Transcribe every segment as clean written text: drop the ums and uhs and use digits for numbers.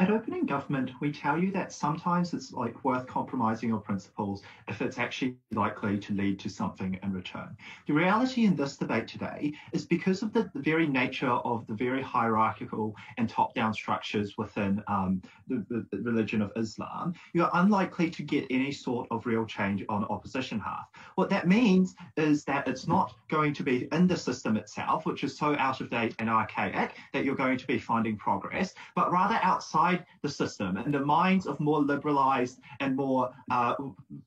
At opening government, we tell you that sometimes it's like worth compromising your principles if it's actually likely to lead to something in return. The reality in this debate today is because of the very nature of the very hierarchical and top-down structures within the religion of Islam, you're unlikely to get any sort of real change on opposition half. What that means is that it's not going to be in the system itself, which is so out of date and archaic, that you're going to be finding progress, but rather outside the system, in the minds of more liberalized and more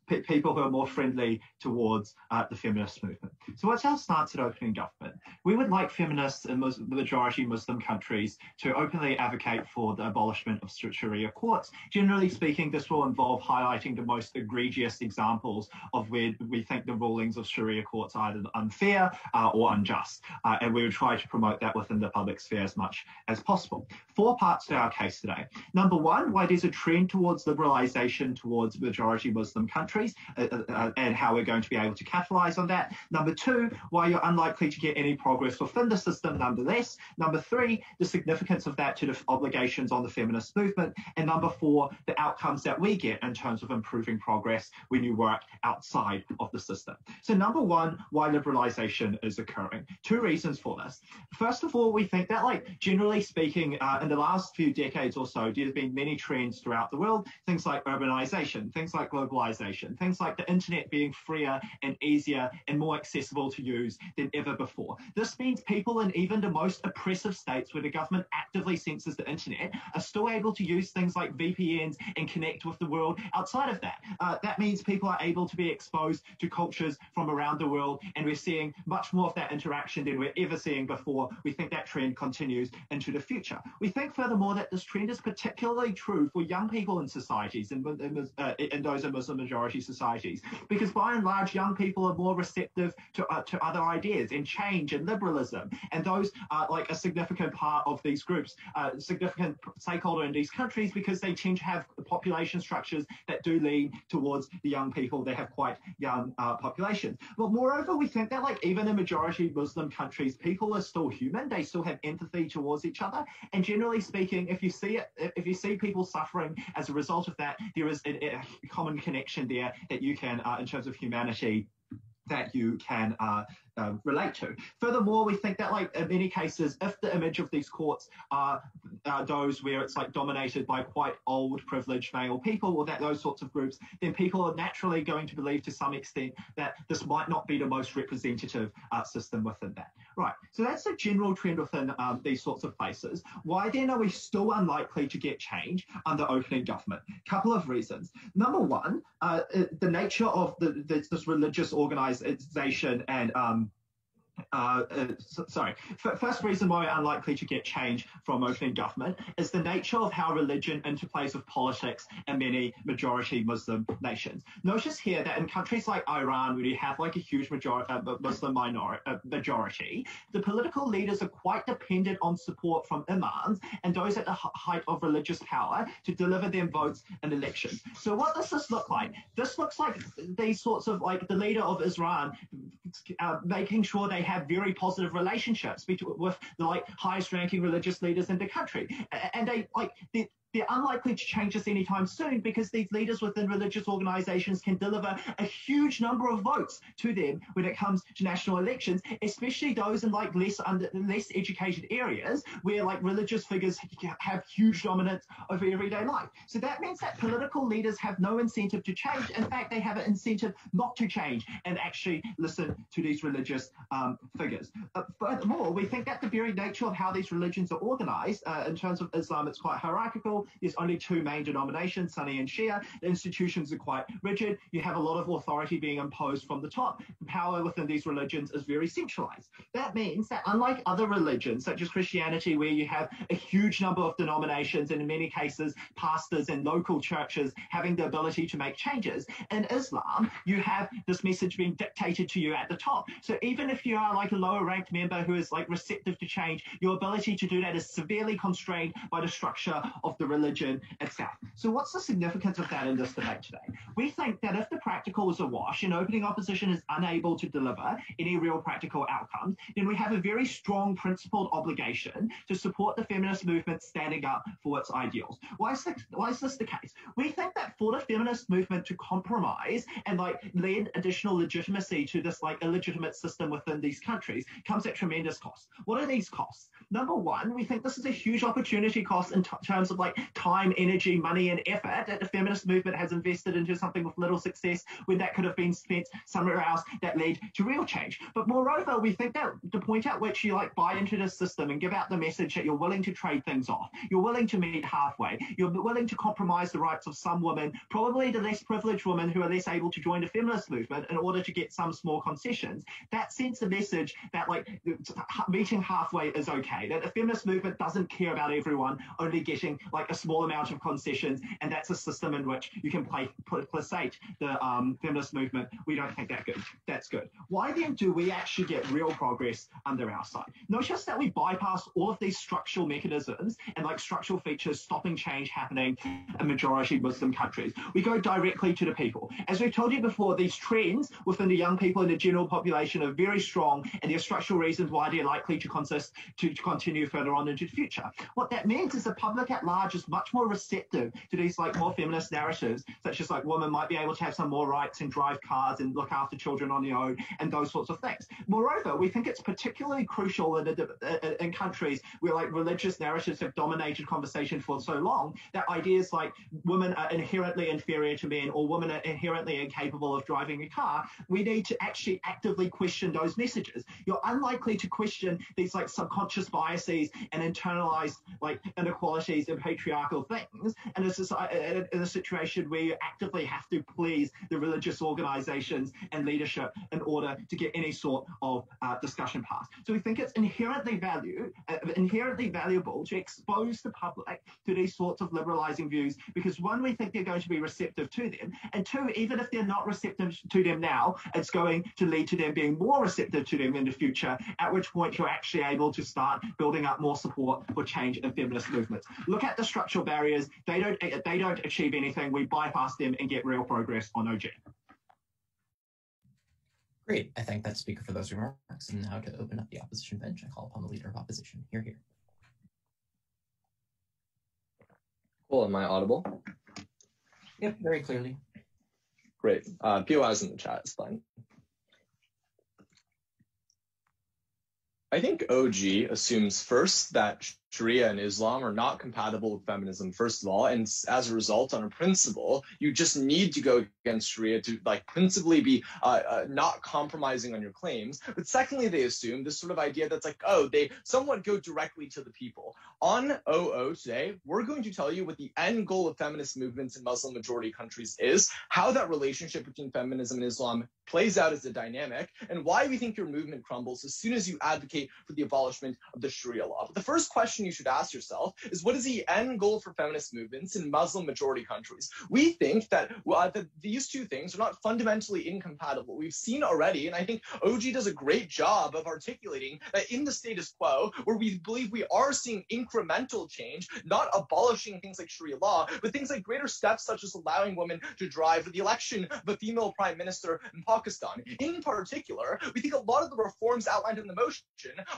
people who are more friendly towards the feminist movement. So what's our stance at opening government? We would like feminists in the majority Muslim countries to openly advocate for the abolishment of Sharia courts. Generally speaking, this will involve highlighting the most egregious examples of where we think the rulings of Sharia courts are either unfair or unjust. And we would try to promote that within the public sphere as much as possible. 4 parts to our case today. Number one, why there's a trend towards liberalization towards majority Muslim countries and how we're going to be able to capitalize on that. Number 2, why you're unlikely to get any progress within the system nonetheless. Number 3, the significance of that to the obligations on the feminist movement. And number 4, the outcomes that we get in terms of improving progress when you work outside of the system. So number 1, why liberalization is occurring. 2 reasons for this. First of all, we think that, like, generally speaking, in the last few decades or so, there's been many trends throughout the world, things like urbanization, things like globalization, things like the internet being freer and easier and more accessible to use than ever before. This means people in even the most oppressive states where the government actively censors the internet are still able to use things like VPNs and connect with the world outside of that. That means people are able to be exposed to cultures from around the world, and we're seeing much more of that interaction than we're ever seeing before. We think that trend continues into the future. We think furthermore that this trend is particularly true for young people in societies and those in Muslim majority societies, because by and large young people are more receptive to other ideas and change and liberalism, and those are like a significant part of these groups, significant stakeholder in these countries, because they tend to have population structures that do lean towards the young people. They have quite young populations. But moreover, we think that, like, even in majority Muslim countries, people are still human. They still have empathy towards each other, and generally speaking, if you see people suffering as a result of that, there is a common connection there that you can, in terms of humanity, that you can relate to. Furthermore, we think that, like, in many cases, if the image of these courts are those where it's like dominated by quite old privileged male people, or that those sorts of groups, then people are naturally going to believe to some extent that this might not be the most representative system within that. Right, so that's the general trend within these sorts of places. Why then are we still unlikely to get change under opening government? Couple of reasons. Number one, the nature of this religious organization and first reason why we're unlikely to get change from opening government is the nature of how religion interplays with politics in many majority Muslim nations. Notice here that in countries like Iran, where you have like a huge Muslim majority, the political leaders are quite dependent on support from imams and those at the height of religious power to deliver them votes in elections. So what does this look like? This looks like these sorts of, like, the leader of Iran making sure they have very positive relationships with the, like, highest ranking religious leaders in the country, and they're unlikely to change this anytime soon, because these leaders within religious organizations can deliver a huge number of votes to them when it comes to national elections, especially those in, like, less educated areas where, like, religious figures have huge dominance over everyday life. So that means that political leaders have no incentive to change. In fact, they have an incentive not to change and actually listen to these religious figures. Furthermore, we think that the very nature of how these religions are organized, in terms of Islam, it's quite hierarchical. There's only 2 main denominations, Sunni and Shia. The institutions are quite rigid. You have a lot of authority being imposed from the top. The power within these religions is very centralized. That means that unlike other religions, such as Christianity, where you have a huge number of denominations and in many cases pastors and local churches having the ability to make changes, in Islam, you have this message being dictated to you at the top. So even if you are like a lower ranked member who is, like, receptive to change, your ability to do that is severely constrained by the structure of the religion itself. So what's the significance of that in this debate today? We think that if the practical is a wash and opening opposition is unable to deliver any real practical outcomes, then we have a very strong principled obligation to support the feminist movement standing up for its ideals. Why is this the case? We think that for the feminist movement to compromise and lend additional legitimacy to this illegitimate system within these countries comes at tremendous cost. What are these costs? Number one, we think this is a huge opportunity cost in terms of time, energy, money, and effort that the feminist movement has invested into something with little success when that could have been spent somewhere else that led to real change. But moreover, we think that the point at which you buy into this system and give out the message that you're willing to trade things off, you're willing to meet halfway, you're willing to compromise the rights of some women, probably the less privileged women who are less able to join the feminist movement in order to get some small concessions, that sends the message that meeting halfway is okay, that the feminist movement doesn't care about everyone only getting a small amount of concessions, and that's a system in which you can placate the feminist movement. We don't think that's good. Why then do we actually get real progress under our side? Notice that we bypass all of these structural mechanisms and structural features stopping change happening in majority Muslim countries. We go directly to the people. As we've told you before, these trends within the young people and the general population are very strong, and there are structural reasons why they're likely to continue further on into the future. What that means is the public at large is much more receptive to these more feminist narratives, such as women might be able to have some more rights and drive cars and look after children on their own and those sorts of things. Moreover, we think it's particularly crucial in countries where religious narratives have dominated conversation for so long that ideas like women are inherently inferior to men or women are inherently incapable of driving a car, we need to actually actively question those messages. You're unlikely to question these subconscious biases and internalized inequalities and patriarchal things in a situation where you actively have to please the religious organizations and leadership in order to get any sort of discussion passed. So we think it's inherently valuable to expose the public to these sorts of liberalizing views because one, we think they're going to be receptive to them, and two, even if they're not receptive to them now, it's going to lead to them being more receptive to them in the future, at which point you're actually able to start building up more support for change in feminist movements. Look at the structural barriers. They don't achieve anything. We bypass them and get real progress on OG. Great. I thank that speaker for those remarks. And now to open up the opposition bench, I call upon the leader of opposition. Hear, hear. Cool. Am I audible? Yep, very clearly. Great. POIs in the chat is fine. I think OG assumes first that Sharia and Islam are not compatible with feminism, first of all, and as a result, on a principle, you just need to go against Sharia to principally be not compromising on your claims. But secondly, they assume this sort of idea that's they somewhat go directly to the people. On OO today, we're going to tell you what the end goal of feminist movements in Muslim majority countries is, how that relationship between feminism and Islam plays out as a dynamic, and why we think your movement crumbles as soon as you advocate for the abolishment of the Sharia law. But the first question you should ask yourself is, what is the end goal for feminist movements in Muslim majority countries? We think that these two things are not fundamentally incompatible. We've seen already, and I think OG does a great job of articulating that in the status quo, where we believe we are seeing incremental change, not abolishing things like Sharia law, but things like greater steps such as allowing women to drive, or the election of a female prime minister in Pakistan. In particular, we think a lot of the reforms outlined in the motion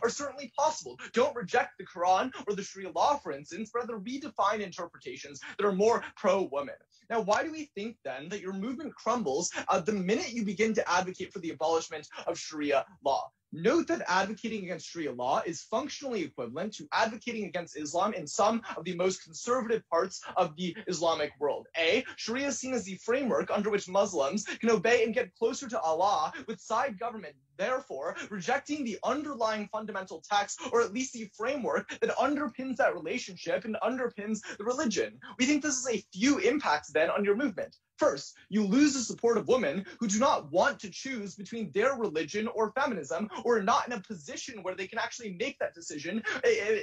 are certainly possible. Don't reject the Quran or the Sharia law, for instance, but rather redefine interpretations that are more pro-women. Now, why do we think then that your movement crumbles the minute you begin to advocate for the abolishment of Sharia law? Note that advocating against Sharia law is functionally equivalent to advocating against Islam in some of the most conservative parts of the Islamic world. Sharia is seen as the framework under which Muslims can obey and get closer to Allah with side government, therefore rejecting the underlying fundamental text, or at least the framework that underpins that relationship and underpins the religion. We think this is a few impacts then on your movement. First, you lose the support of women who do not want to choose between their religion or feminism, or are not in a position where they can actually make that decision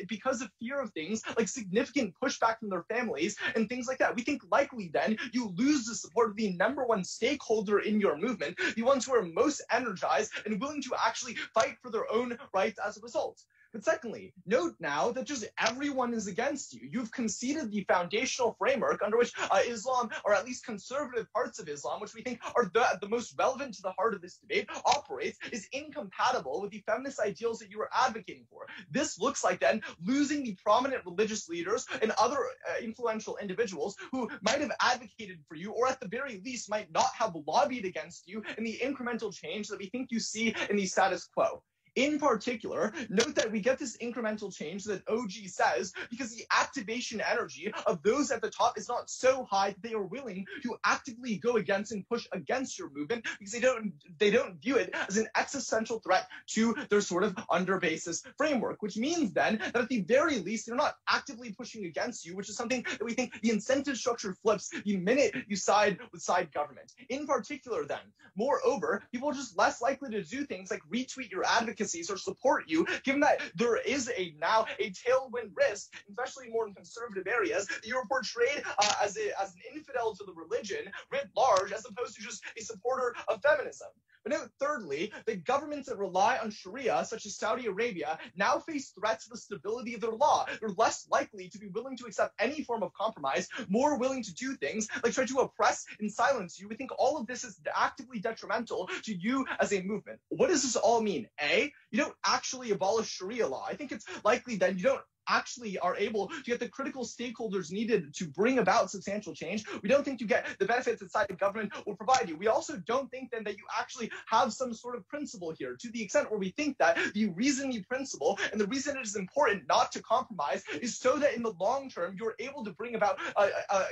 because of fear of things like significant pushback from their families and things like that. We think likely then you lose the support of the number one stakeholder in your movement, the ones who are most energized and willing to actually fight for their own rights as a result. But secondly, note now that just everyone is against you. You've conceded the foundational framework under which Islam, or at least conservative parts of Islam, which we think are the most relevant to the heart of this debate, operates, is incompatible with the feminist ideals that you are advocating for. This looks like then losing the prominent religious leaders and other influential individuals who might have advocated for you, or at the very least might not have lobbied against you in the incremental change that we think you see in the status quo. In particular, note that we get this incremental change that OG says because the activation energy of those at the top is not so high that they are willing to actively go against and push against your movement because they don't view it as an existential threat to their sort of under-basis framework, which means then that at the very least they're not actively pushing against you, which is something that we think the incentive structure flips the minute you side with side government. In particular then, moreover, people are just less likely to do things like retweet your advocacies or support you, given that there is now a tailwind risk, especially more in conservative areas, that you're portrayed as an infidel to the religion writ large, as opposed to just a supporter of feminism. But note, thirdly, the governments that rely on Sharia, such as Saudi Arabia, now face threats to the stability of their law. They're less likely to be willing to accept any form of compromise, more willing to do things like try to oppress and silence you. We think all of this is actively detrimental to you as a movement. What does this all mean? A, you don't actually abolish Sharia law. I think it's likely that you don't actually are able to get the critical stakeholders needed to bring about substantial change. We don't think you get the benefits that side government will provide you. We also don't think then that you actually have some sort of principle here, to the extent where we think that the reason the principle and the reason it is important not to compromise is so that in the long term you're able to bring about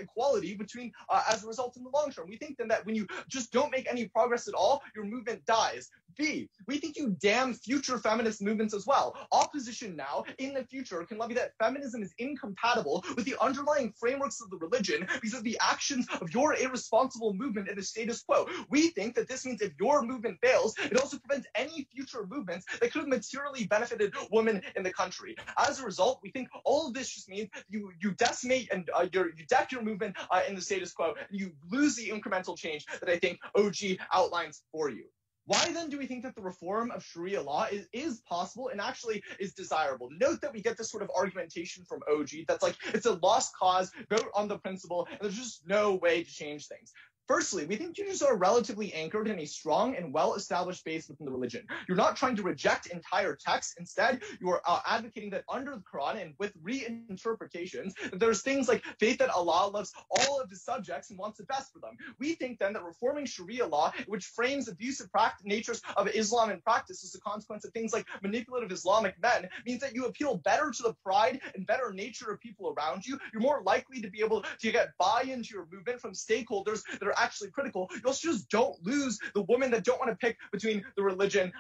equality between as a result in the long term. We think then that when you just don't make any progress at all, your movement dies. B, we think you damn future feminist movements as well. Opposition now in the future can levy that feminism is incompatible with the underlying frameworks of the religion because of the actions of your irresponsible movement in the status quo. We think that this means if your movement fails, it also prevents any future movements that could have materially benefited women in the country. As a result, we think all of this just means you decimate and you deck your movement in the status quo, and you lose the incremental change that I think OG outlines for you. Why then do we think that the reform of Sharia law is possible and actually is desirable? Note that we get this sort of argumentation from OG that's like, it's a lost cause, vote on the principle, and there's just no way to change things. Firstly, we think Jews are relatively anchored in a strong and well-established base within the religion. You're not trying to reject entire texts. Instead, you are advocating that under the Quran and with reinterpretations, that there's things like faith that Allah loves all of his subjects and wants the best for them. We think then that reforming Sharia law, which frames abusive natures of Islam in practice as a consequence of things like manipulative Islamic men, means that you appeal better to the pride and better nature of people around you. You're more likely to be able to get buy-in to your movement from stakeholders that are actually critical. You also just don't lose the women that don't want to pick between the religion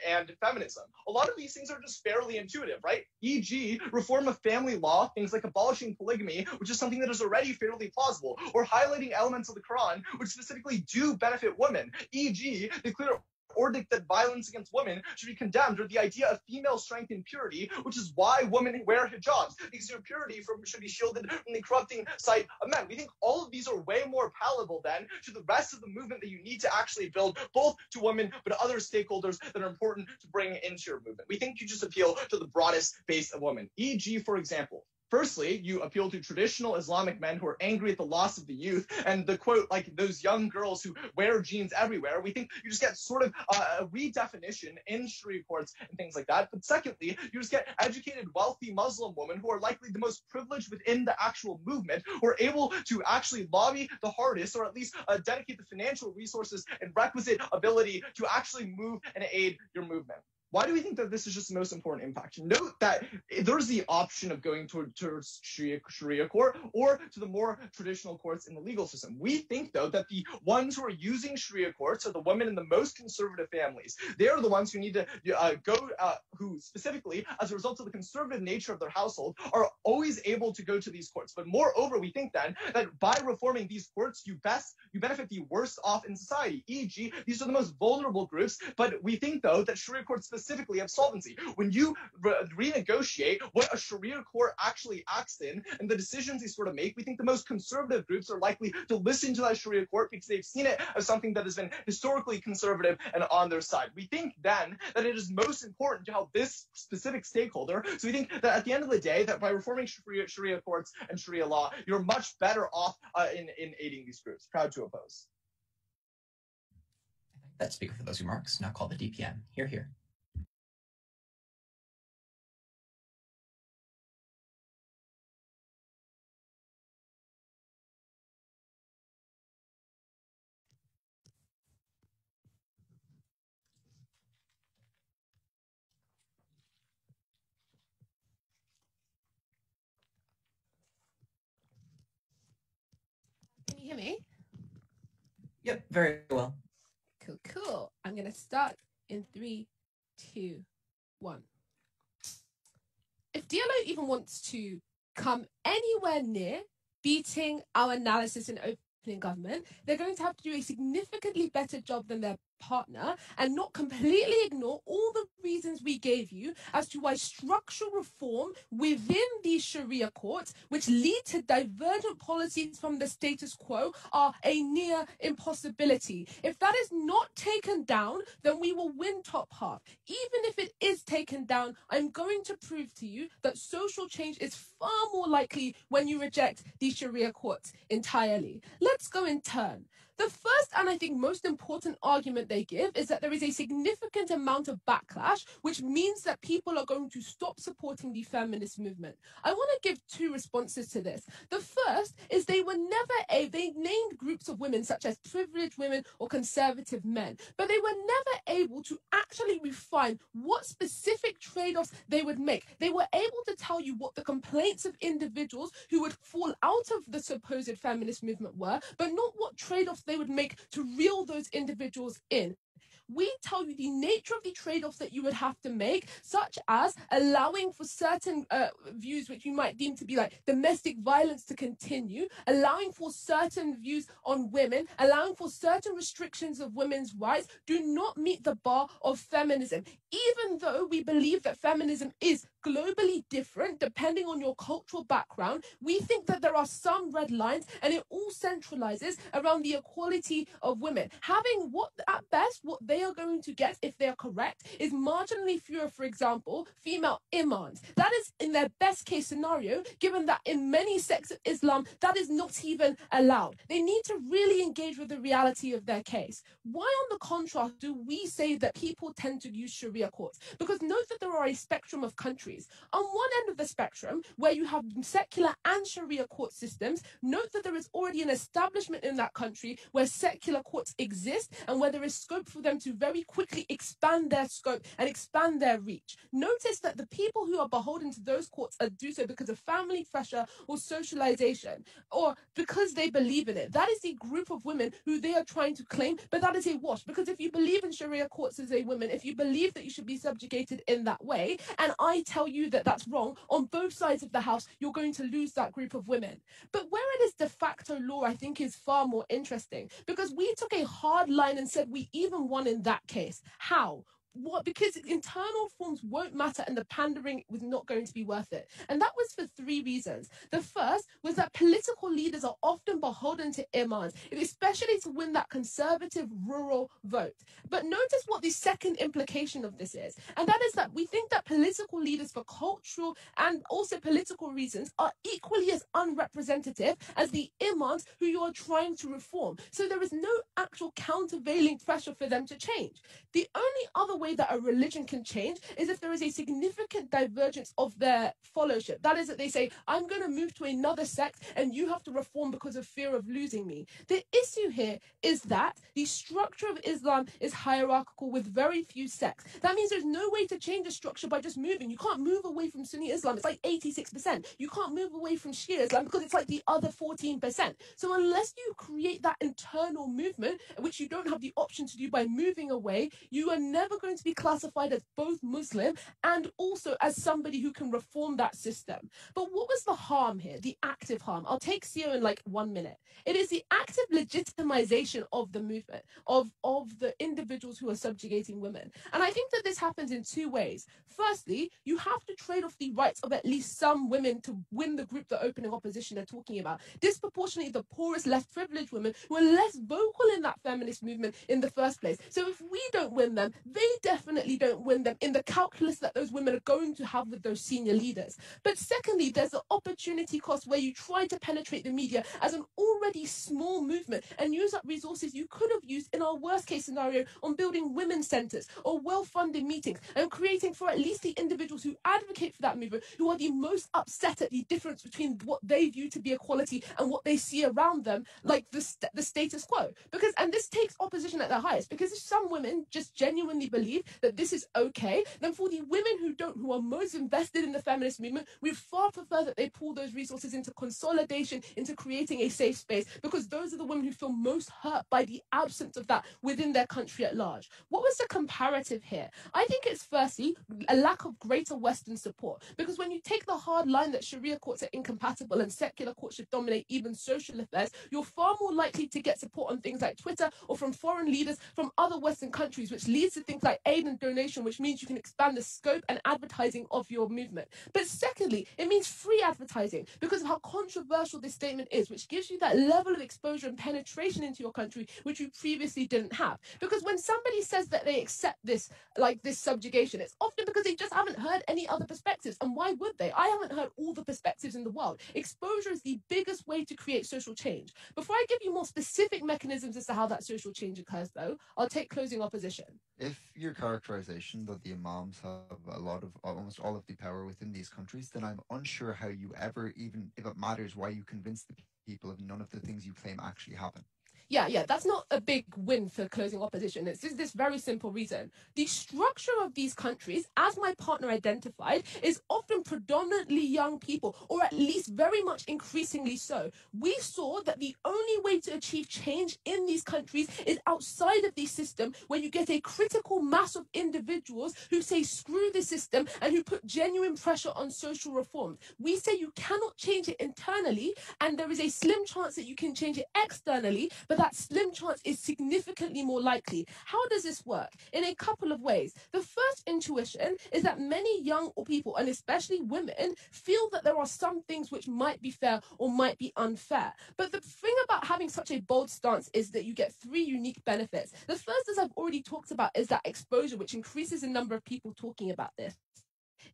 and feminism. A lot of these things are just fairly intuitive, right? E.g., reform of family law, things like abolishing polygamy, which is something that is already fairly plausible, or highlighting elements of the Quran which specifically do benefit women. E.g., the clear ordict that violence against women should be condemned, or the idea of female strength and purity, which is why women wear hijabs, because your purity should be shielded from the corrupting sight of men. We think all of these are way more palatable then to the rest of the movement that you need to actually build, both to women but other stakeholders that are important to bring into your movement. We think you just appeal to the broadest base of women. E.g., for example, firstly, you appeal to traditional Islamic men who are angry at the loss of the youth and the quote, like those young girls who wear jeans everywhere. We think you just get sort of a redefinition in Sharia courts and things like that. But secondly, you just get educated, wealthy Muslim women who are likely the most privileged within the actual movement, who are able to actually lobby the hardest, or at least dedicate the financial resources and requisite ability to actually move and aid your movement. Why do we think that this is just the most important impact? Note that there's the option of going towards Sharia court or to the more traditional courts in the legal system. We think, though, that the ones who are using Sharia courts are the women in the most conservative families. They are the ones who need to who specifically, as a result of the conservative nature of their household, are always able to go to these courts. But moreover, we think then that by reforming these courts, you benefit the worst off in society. E.g., these are the most vulnerable groups. But we think, though, that Sharia courts specifically specifically of solvency. When you renegotiate what a Sharia court actually acts in and the decisions they sort of make, we think the most conservative groups are likely to listen to that Sharia court because they've seen it as something that has been historically conservative and on their side. We think then that it is most important to help this specific stakeholder. So we think that at the end of the day, that by reforming Sharia courts and Sharia law, you're much better off in aiding these groups. Proud to oppose. I thank that speaker for those remarks. Now call the DPM. Hear, hear. Can you hear me? Yep, very well. Cool, cool. I'm going to start in 3, 2, 1. If DLO even wants to come anywhere near beating our analysis in opening government, they're going to have to do a significantly better job than their partner and not completely ignore all the reasons we gave you as to why structural reform within these Sharia courts, which lead to divergent policies from the status quo, are a near impossibility. If that is not taken down, then we will win top half. Even if it is taken down, I'm going to prove to you that social change is far more likely when you reject these Sharia courts entirely. Let's go in turn. The first and I think most important argument they give is that there is a significant amount of backlash, which means that people are going to stop supporting the feminist movement. I want to give 2 responses to this. The first is they named groups of women such as privileged women or conservative men, but they were never able to actually refine what specific trade-offs they would make. They were able to tell you what the complaints of individuals who would fall out of the supposed feminist movement were, but not what trade-offs they would make to reel those individuals in. We tell you the nature of the trade-offs that you would have to make, such as allowing for certain views which you might deem to be like domestic violence to continue, allowing for certain views on women, allowing for certain restrictions of women's rights, do not meet the bar of feminism. Even though we believe that feminism is globally different depending on your cultural background, we think that there are some red lines and it all centralizes around the equality of women. Having what they are going to get, if they are correct, is marginally fewer, for example, female imams. That is in their best case scenario, given that in many sects of Islam, that is not even allowed. They need to really engage with the reality of their case. Why, on the contrast, do we say that people tend to use Sharia courts? Because note that there are a spectrum of countries. On one end of the spectrum, where you have secular and Sharia court systems, note that there is already an establishment in that country where secular courts exist and where there is scope for them to very quickly expand their scope and expand their reach. Notice that the people who are beholden to those courts do so because of family pressure or socialization, or because they believe in it. That is the group of women who they are trying to claim, but that is a wash. Because if you believe in Sharia courts as a woman, if you believe that you should be subjugated in that way, and I tell you that that's wrong, on both sides of the house, you're going to lose that group of women. But where it is de facto law, I think is far more interesting, because we took a hard line and said we even won in that case. How? What? Because internal forms won't matter and the pandering was not going to be worth it. And that was for 3 reasons. The first was that political leaders are often beholden to imams, especially to win that conservative rural vote. But notice what the second implication of this is, and that is that we think that political leaders, for cultural and also political reasons, are equally as unrepresentative as the imams who you are trying to reform. So there is no actual countervailing pressure for them to change. The only other way that a religion can change is if there is a significant divergence of their followership. That is, that they say, I'm going to move to another sect and you have to reform because of fear of losing me. The issue here is that the structure of Islam is hierarchical with very few sects. That means there's no way to change the structure by just moving. You can't move away from Sunni Islam. It's like 86%. You can't move away from Shia Islam because it's like the other 14%. So unless you create that internal movement, which you don't have the option to do by moving away, you are never going going to be classified as both Muslim and also as somebody who can reform that system. But what was the harm here? The active harm. I'll take CEO in like 1 minute. It is the active legitimization of the movement, of the individuals who are subjugating women. And I think that this happens in two ways. Firstly, you have to trade off the rights of at least some women to win the group the opening opposition are talking about. Disproportionately, the poorest, less privileged women who are less vocal in that feminist movement in the first place. So if we don't win them, they definitely don't win them in the calculus that those women are going to have with those senior leaders. But secondly, there's the opportunity cost where you try to penetrate the media as an already small movement and use up resources you could have used in our worst case scenario on building women's centers or well-funded meetings and creating for at least the individuals who advocate for that movement, who are the most upset at the difference between what they view to be equality and what they see around them, like the status quo. And this takes opposition at their highest, because if some women just genuinely believe that this is okay, then for the women who don't, who are most invested in the feminist movement, we far prefer that they pull those resources into consolidation, into creating a safe space, because those are the women who feel most hurt by the absence of that within their country at large. What was the comparative here? I think it's firstly a lack of greater Western support, because when you take the hard line that Sharia courts are incompatible and secular courts should dominate even social affairs, you're far more likely to get support on things like Twitter or from foreign leaders from other Western countries, which leads to things like aid and donation, which means you can expand the scope and advertising of your movement. But secondly, it means free advertising, because of how controversial this statement is, which gives you that level of exposure and penetration into your country, which you previously didn't have. Because when somebody says that they accept this, like this subjugation, it's often because they just haven't heard any other perspectives. And why would they? I haven't heard all the perspectives in the world. Exposure is the biggest way to create social change. Before I give you more specific mechanisms as to how that social change occurs, though, I'll take closing opposition. If your characterization that the imams have almost all of the power within these countries, then I'm unsure how you ever, even if it matters, why you convince the people of none of the things you claim actually happen. Yeah, that's not a big win for closing opposition. It's just this very simple reason. The structure of these countries, as my partner identified, is often predominantly young people, or at least very much increasingly so. We saw that the only way to achieve change in these countries is outside of the system, where you get a critical mass of individuals who say screw the system and who put genuine pressure on social reform. We say you cannot change it internally, and there is a slim chance that you can change it externally, but that slim chance is significantly more likely. How does this work? In a couple of ways. The first intuition is that many young people, and especially women, feel that there are some things which might be fair or might be unfair. But the thing about having such a bold stance is that you get three unique benefits. The first, as I've already talked about, is that exposure, which increases the number of people talking about this.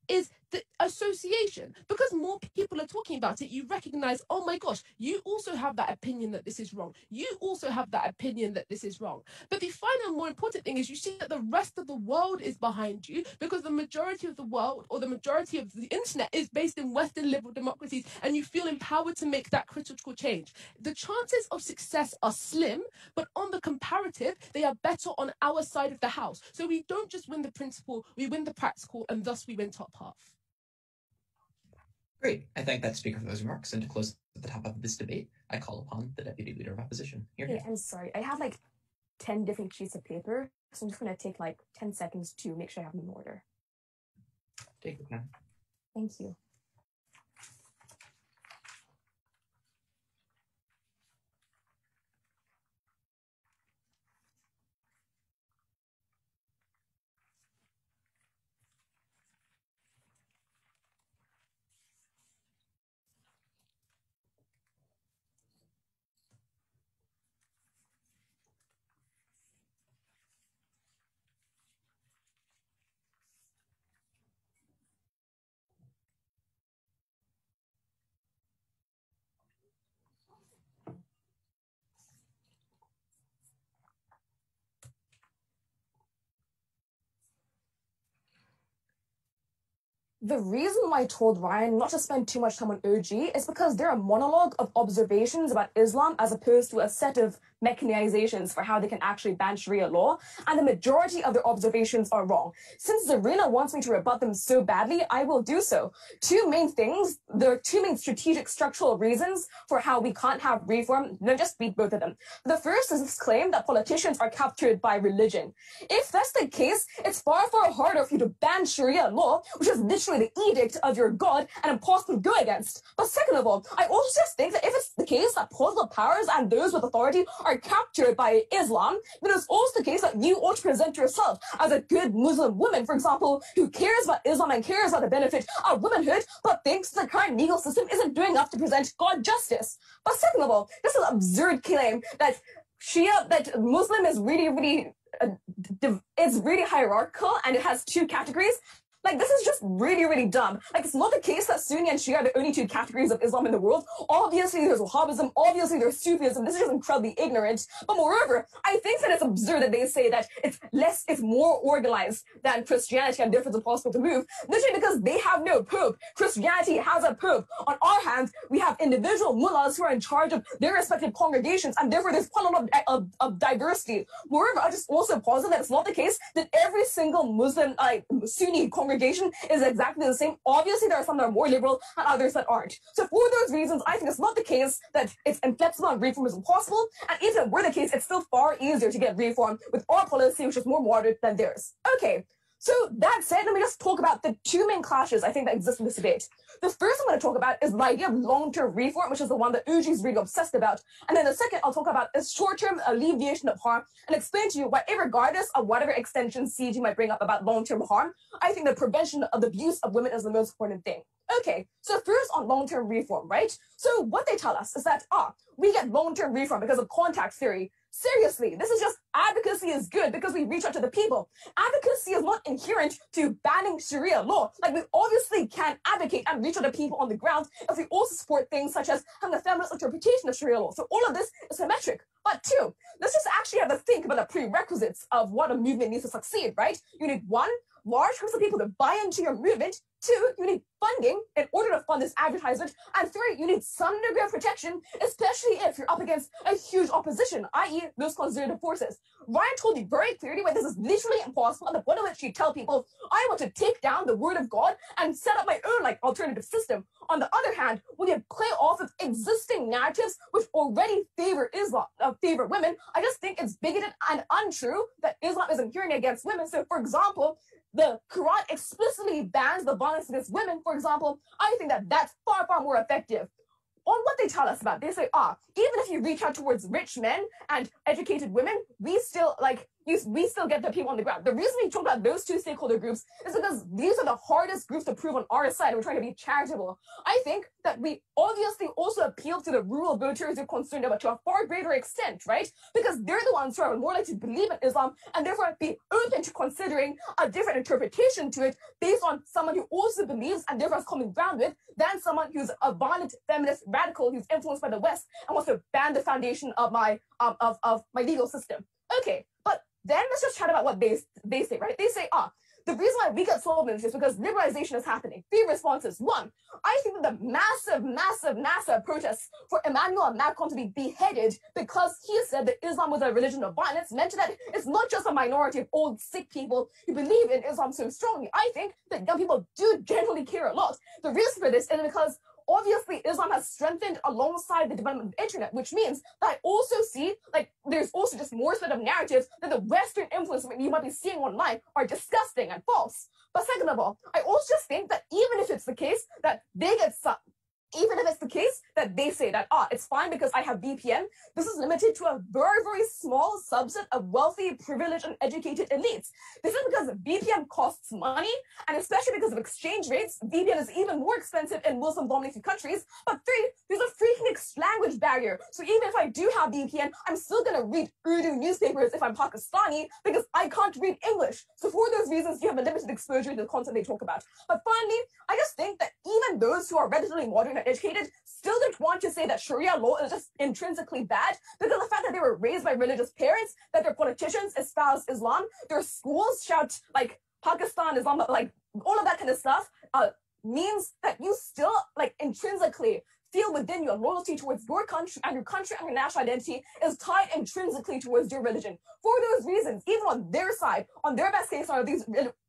Is the association. Because more people are talking about it, you recognize, oh my gosh, you also have that opinion that this is wrong. You also have that opinion that this is wrong. But the final, more important thing is you see that the rest of the world is behind you, because the majority of the world, or the majority of the internet, is based in Western liberal democracies, and you feel empowered to make that critical change. The chances of success are slim, but on the comparative, they are better on our side of the house. So we don't just win the principle, we win the practical, and thus we win top half. Great. I thank that speaker for those remarks. And to close at the top of this debate, I call upon the Deputy Leader of Opposition. Hey, I'm sorry. I have like 10 different sheets of paper, so I'm just going to take like 10 seconds to make sure I have them in order. Take your time. Thank you. the reason why I told Ryan not to spend too much time on OG is because they're a monologue of observations about Islam as opposed to a set of mechanizations for how they can actually ban Sharia law, and the majority of their observations are wrong. Since Zarina wants me to rebut them so badly, I will do so. There are two main strategic structural reasons for how we can't have reform. Then just read both of them. The first is this claim that politicians are captured by religion. If that's the case, it's far, far harder for you to ban Sharia law, which is literally the edict of your God and impossible to go against. But second of all, I also just think that if it's the case that political powers and those with authority are captured by Islam, then it's also the case that you ought to present yourself as a good Muslim woman, for example, who cares about Islam and cares about the benefit of womanhood, but thinks the current legal system isn't doing enough to present God justice. But second of all, this is an absurd claim that Muslim is really it's really hierarchical and it has two categories. Like, this is just really, really dumb. Like, it's not the case that Sunni and Shia are the only two categories of Islam in the world. Obviously, there's Wahhabism. Obviously, there's Sufism. This is just incredibly ignorant. But moreover, I think that it's absurd that they say that it's more organized than Christianity and therefore it's impossible to move. Literally because they have no pope. Christianity has a pope. On our hands, we have individual mullahs who are in charge of their respective congregations, and therefore there's quite a lot of diversity. Moreover, I just also posit that it's not the case that every single Muslim, Sunni congregation is exactly the same. Obviously, there are some that are more liberal and others that aren't. So for those reasons, I think it's not the case that it's inflexible and reform is impossible. And even if it were the case, it's still far easier to get reform with our policy, which is more moderate than theirs. Okay. So that said, let me just talk about the two main clashes I think that exist in this debate. The first I'm going to talk about is the idea of long-term reform, which is the one that Uji is really obsessed about. And then the second I'll talk about is short-term alleviation of harm and explain to you why, regardless of whatever extension CG might bring up about long-term harm, I think the prevention of the abuse of women is the most important thing. Okay, so first on long-term reform, right? So what they tell us is that, we get long-term reform because of contact theory. Seriously, this is just advocacy is good because we reach out to the people. Advocacy is not inherent to banning Sharia law. Like, we obviously can advocate and reach out to people on the ground if we also support things such as having a feminist interpretation of Sharia law. So all of this is symmetric. But two, let's just actually have a think about the prerequisites of what a movement needs to succeed, right? You need one, large groups of people to buy into your movement. Two, you need funding in order to fund this advertisement. And three, you need some degree of protection, especially if you're up against a huge opposition, i.e. those conservative forces. Ryan told you very clearly why this is literally impossible, and the point of which you tell people, I want to take down the word of God and set up my own alternative system. On the other hand, when you play off of existing narratives which already favor Islam, favor women, I just think it's bigoted and untrue that Islam is inherently against women. So, for example, the Quran explicitly bans the violence against women, for example. I think that that's far, far more effective. On what they tell us about, they say, even if you reach out towards rich men and educated women, we still get the people on the ground. The reason we talk about those two stakeholder groups is because these are the hardest groups to prove on our side. We're trying to be charitable. I think that we obviously also appeal to the rural voters who are concerned about to a far greater extent, right? Because they're the ones who are more likely to believe in Islam and therefore be open to considering a different interpretation to it based on someone who also believes and therefore has common ground with than someone who's a violent feminist radical who's influenced by the West and wants to ban the foundation of my legal system. Okay, but then let's just chat about what they say, right? They say, the reason why we get Solomons is because liberalization is happening. Three responses. One, I think that the massive protests for Emmanuel Macron to be beheaded because he said that Islam was a religion of violence meant that it's not just a minority of old, sick people who believe in Islam so strongly. I think that young people do generally care a lot. The reason for this is because obviously, Islam has strengthened alongside the development of the internet, which means that I also see, there's also just more set of narratives that the Western influence you might be seeing online are disgusting and false. But second of all, I also just think that even if it's the case that they get some, even if it's the case that they say that, it's fine because I have VPN, this is limited to a very, very small subset of wealthy, privileged, and educated elites. This is because VPN costs money, and especially because of exchange rates, VPN is even more expensive in Muslim-dominated countries. But three, there's a freaking language barrier. So even if I do have VPN, I'm still going to read Urdu newspapers if I'm Pakistani because I can't read English. So for those reasons, you have a limited exposure to the content they talk about. But finally, I just think that even those who are relatively modern and educated still don't want to say that Sharia law is just intrinsically bad because of the fact that they were raised by religious parents, that their politicians espouse Islam, their schools shout Pakistan, Islam, all of that kind of stuff. means that you still like intrinsically feel within your loyalty towards your country and your national identity is tied intrinsically towards your religion. For those reasons, even on their side, on their best case side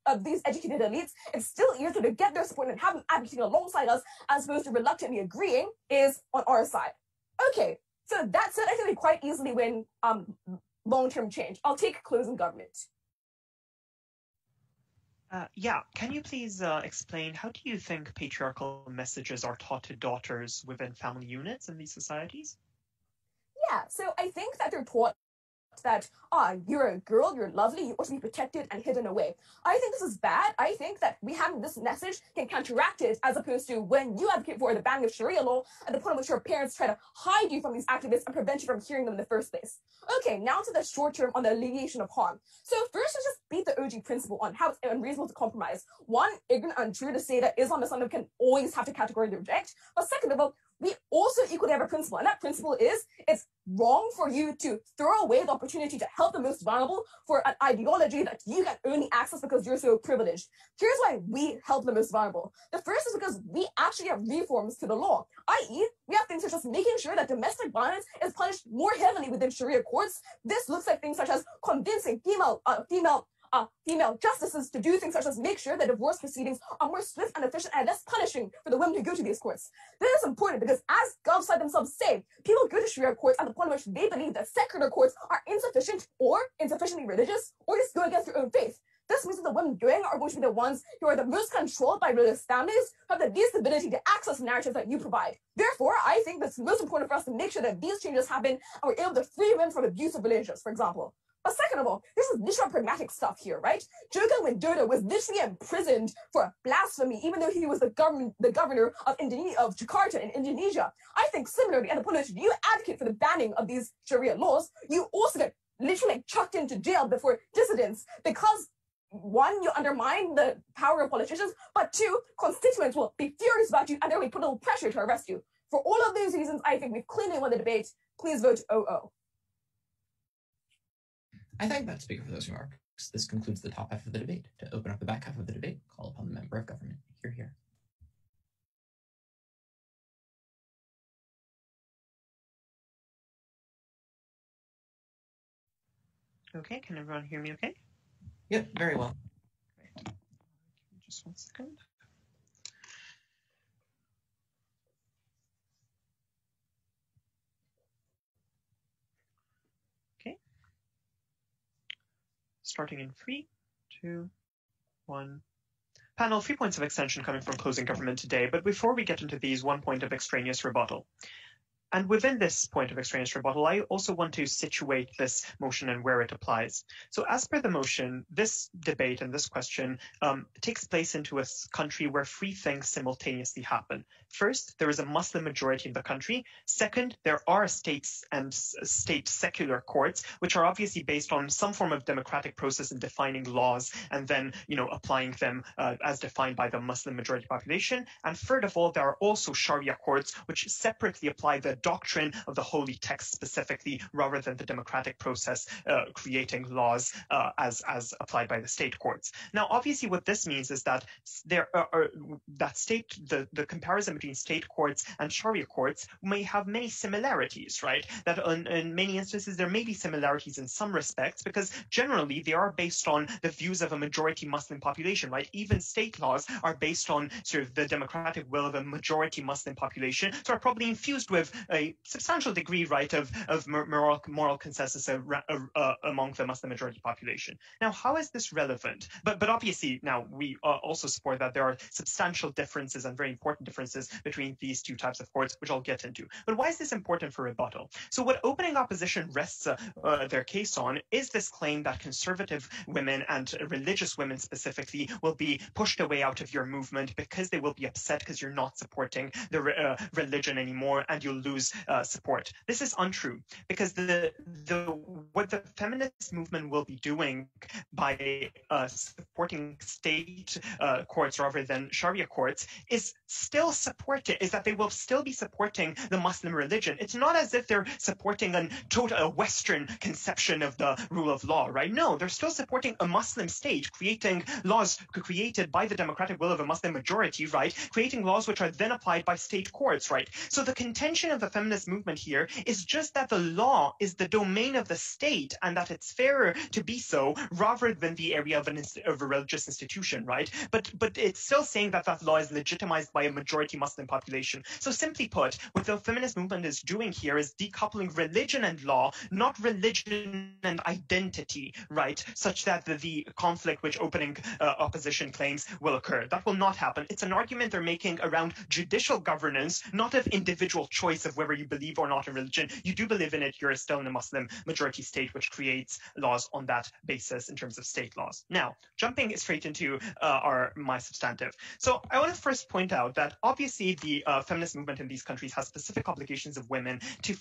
of these educated elites, it's still easier to get their support and have them advocating alongside us as opposed to reluctantly agreeing is on our side. Okay, so that said, I think we quite easily win long-term change. I'll take closing government. Yeah, can you please explain how do you think patriarchal messages are taught to daughters within family units in these societies? Yeah, so I think that they're taught that, you're a girl, you're lovely, you ought to be protected and hidden away. I think this is bad. I think that we having this message can counteract it as opposed to when you advocate for the banning of Sharia law at the point at which your parents try to hide you from these activists and prevent you from hearing them in the first place. Okay, now to the short term on the alleviation of harm. So first, let's just beat the OG principle on how it's unreasonable to compromise. One, ignorant and untrue to say that Islam is something we can always have to categorically reject. But second of all, we also equally have a principle, and that principle is it's wrong for you to throw away the opportunity to help the most vulnerable for an ideology that you can only access because you're so privileged. Here's why we help the most vulnerable. The first is because we actually have reforms to the law, i.e., we have things such as making sure that domestic violence is punished more heavily within Sharia courts. This looks like things such as convincing female justices to do things such as make sure that divorce proceedings are more swift and efficient and less punishing for the women who go to these courts. This is important because, as Gov side themselves say, people go to Sharia courts at the point at which they believe that secular courts are insufficient or insufficiently religious or just go against their own faith. This means that the women going are going to be the ones who are the most controlled by religious families, who have the least ability to access narratives that you provide. Therefore, I think it's most important for us to make sure that these changes happen and we're able to free women from abusive relationships, for example. But second of all, this is literal pragmatic stuff here, right? Joko Widodo was literally imprisoned for blasphemy, even though he was the governor of Jakarta in Indonesia. I think similarly, at the point at which you advocate for the banning of these Sharia laws, you also get literally chucked into jail before dissidents because, one, you undermine the power of politicians, but two, constituents will be furious about you and they'll be put a little pressure to arrest you. For all of these reasons, I think we've clearly won the debate. Please vote OO. I thank that speaker for those remarks. This concludes the top half of the debate. To open up the back half of the debate, call upon the member of government. Hear, hear. Okay, can everyone hear me okay? Yep, very well. Great. Just 1 second. Starting in 3, 2, 1. Panel, 3 points of extension coming from closing government today, but before we get into these, 1 point of extraneous rebuttal. And within this point of extraneous rebuttal, I also want to situate this motion and where it applies. So as per the motion, this debate and this question takes place into a country where 3 things simultaneously happen. First, there is a Muslim majority in the country. Second, there are states and state secular courts, which are obviously based on some form of democratic process in defining laws and then, applying them as defined by the Muslim majority population. And third of all, there are also Sharia courts, which separately apply the doctrine of the holy text specifically, rather than the democratic process creating laws as applied by the state courts. Now, obviously, what this means is that there are the comparison between state courts and Sharia courts may have many similarities, right? That in many instances there may be similarities in some respects because generally they are based on the views of a majority Muslim population, right? Even state laws are based on sort of the democratic will of a majority Muslim population, so are probably infused with a substantial degree, right, of moral consensus among the Muslim majority population. Now, how is this relevant? But obviously, now we also support that there are substantial differences and very important differences between these 2 types of courts, which I'll get into. But why is this important for rebuttal? So what opening opposition rests their case on is this claim that conservative women and religious women specifically will be pushed away out of your movement because they will be upset because you're not supporting the religion anymore and you'll lose lose support. This is untrue, because what the feminist movement will be doing by supporting state courts rather than Sharia courts is that they will still be supporting the Muslim religion. It's not as if they're supporting a Western conception of the rule of law, right? No, they're still supporting a Muslim state, creating laws created by the democratic will of a Muslim majority, right? Creating laws which are then applied by state courts, right? So the contention of the feminist movement here is just that the law is the domain of the state and that it's fairer to be so rather than the area of a religious institution, right? But it's still saying that law is legitimized by a majority Muslim population. So simply put, what the feminist movement is doing here is decoupling religion and law, not religion and identity, right? Such that the conflict which opening opposition claims will occur. That will not happen. It's an argument they're making around judicial governance, not of individual choice of whether you believe or not in religion. You do believe in it, you're still in a Muslim majority state which creates laws on that basis in terms of state laws. Now, jumping straight into my substantive. So I want to first point out that obviously the feminist movement in these countries has specific obligations of women to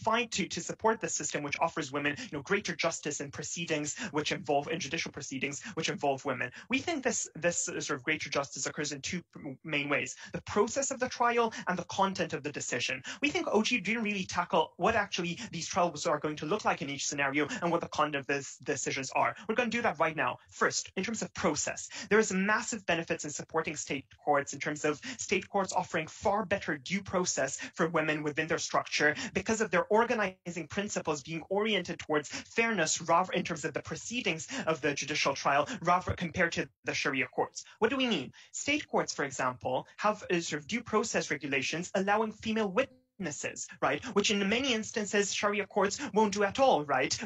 support the system which offers women greater justice in proceedings which involve in judicial proceedings which involve women. We think this sort of greater justice occurs in two main ways: the process of the trial and the content of the decision. We think OG didn't really tackle what actually these trials are going to look like in each scenario and what the content of these decisions are. We're going to do that right now. First, in terms of process, there is massive benefits in supporting state courts in terms of state courts offering far better due process for women within their structure because of their organizing principles being oriented towards fairness rather in terms of the proceedings of the judicial trial rather compared to the Sharia courts. What do we mean? State courts, for example, have sort of due process regulations allowing female witnesses, right? Which in many instances Sharia courts won't do at all, right?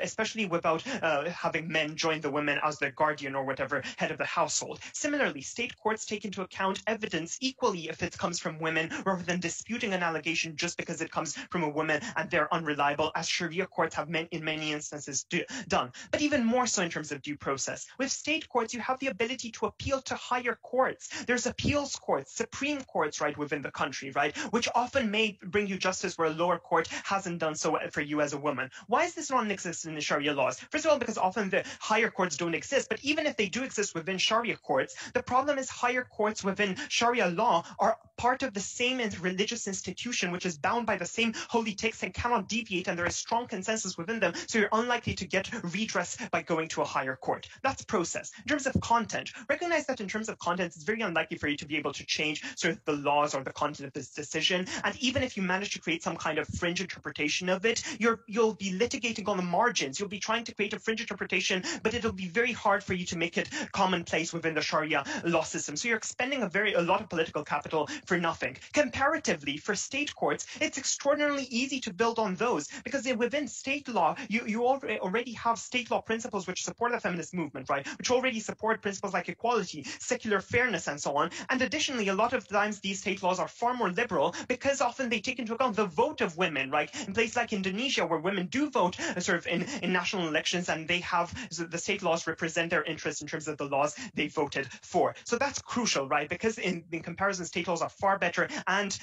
Especially without having men join the women as their guardian or whatever head of the household. Similarly, state courts take into account evidence equally if it comes from women rather than disputing an allegation just because it comes from a woman and they're unreliable, as Sharia courts have in many instances done. But even more so in terms of due process. With state courts, you have the ability to appeal to higher courts. There's appeals courts, supreme courts, right, within the country, right, which often may bring you justice where a lower court hasn't done so for you as a woman. Why is this not existent in the Sharia laws? First of all, because often the higher courts don't exist, but even if they do exist within Sharia courts, the problem is higher courts within Sharia law are part of the same religious institution which is bound by the same holy texts and cannot deviate, and there is strong consensus within them, so you're unlikely to get redress by going to a higher court. That's process. In terms of content, recognize that in terms of content, it's very unlikely for you to be able to change sort of the laws or the content of this decision, and even if you manage to create some kind of fringe interpretation of it, you'll be litigating on the margins. You'll be trying to create a fringe interpretation, but it'll be very hard for you to make it commonplace within the Sharia law system. So you're expending a lot of political capital for nothing. Comparatively, for state courts, it's extraordinarily easy to build on those because within state law, you already have state law principles which support the feminist movement, right? Which already support principles like equality, secular fairness, and so on. And additionally, a lot of times these state laws are far more liberal because often they take into account the vote of women, right? In places like Indonesia, where women do vote sort of in national elections, and they have the state laws represent their interests in terms of the laws they voted for. So that's crucial, right? Because in comparison, state laws are far better and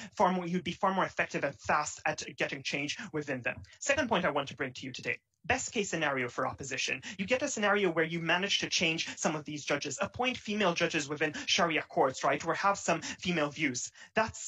you'd be far more effective and fast at getting change within them. Second point I want to bring to you today. Best case scenario for opposition. You get a scenario where you manage to change some of these judges, appoint female judges within Sharia courts, right, or have some female views.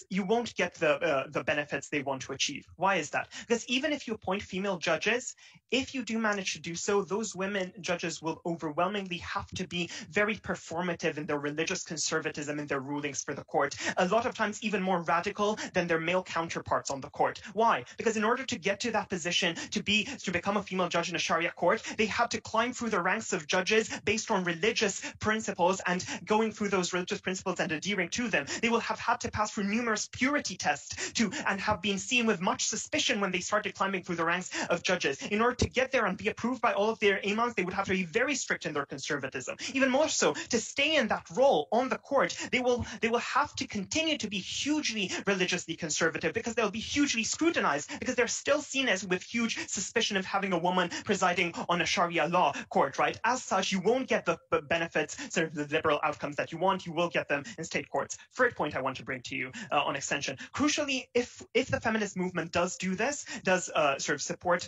You won't get the benefits they want to achieve. Why is that? Because even if you appoint female judges, if you do manage to do so, those women judges will overwhelmingly have to be very performative in their religious conservatism in their rulings for the court. A lot of times even more radical than their male counterparts on the court. Why? Because in order to get to that position, to become a female judge in a Sharia court, they had to climb through the ranks of judges based on religious principles, and going through those religious principles and adhering to them, they will have had to pass through numerous purity tests and have been seen with much suspicion when they started climbing through the ranks of judges. In order to get there and be approved by all of their imams, they would have to be very strict in their conservatism. Even more so, to stay in that role on the court, they will have to continue to be hugely religiously conservative because they'll be hugely scrutinized because they're still seen as with huge suspicion of having a woman someone presiding on a Sharia law court, right? As such, you won't get the benefits, sort of the liberal outcomes that you want. You will get them in state courts. Third point I want to bring to you on extension. Crucially, if the feminist movement does do this, does sort of support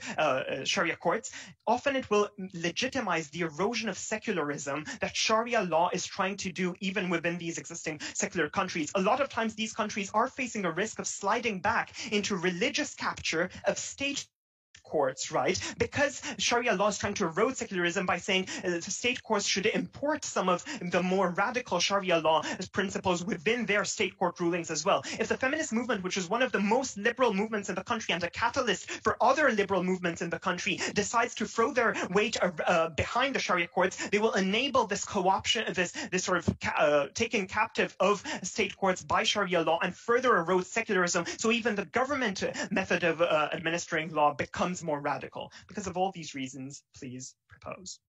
Sharia courts, often it will legitimize the erosion of secularism that Sharia law is trying to do even within these existing secular countries. A lot of times these countries are facing a risk of sliding back into religious capture of state courts, right? Because Sharia law is trying to erode secularism by saying the state courts should import some of the more radical Sharia law principles within their state court rulings as well. If the feminist movement, which is one of the most liberal movements in the country and a catalyst for other liberal movements in the country, decides to throw their weight behind the Sharia courts, they will enable this co-option, this sort of taking captive of state courts by Sharia law and further erode secularism. So even the government method of administering law becomes more radical. Because of all these reasons, please propose.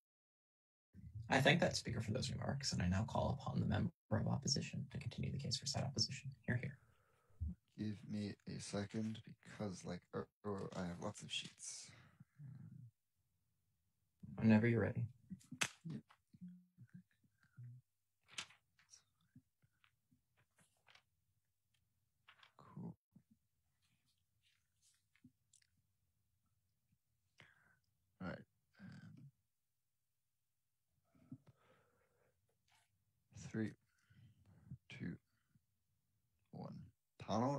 I thank that speaker for those remarks, and I now call upon the member of opposition to continue the case for side opposition. Hear, hear. Give me a second, because I have lots of sheets. Whenever you're ready. Yep. Cool. All right. 3, 2, 1. Panel,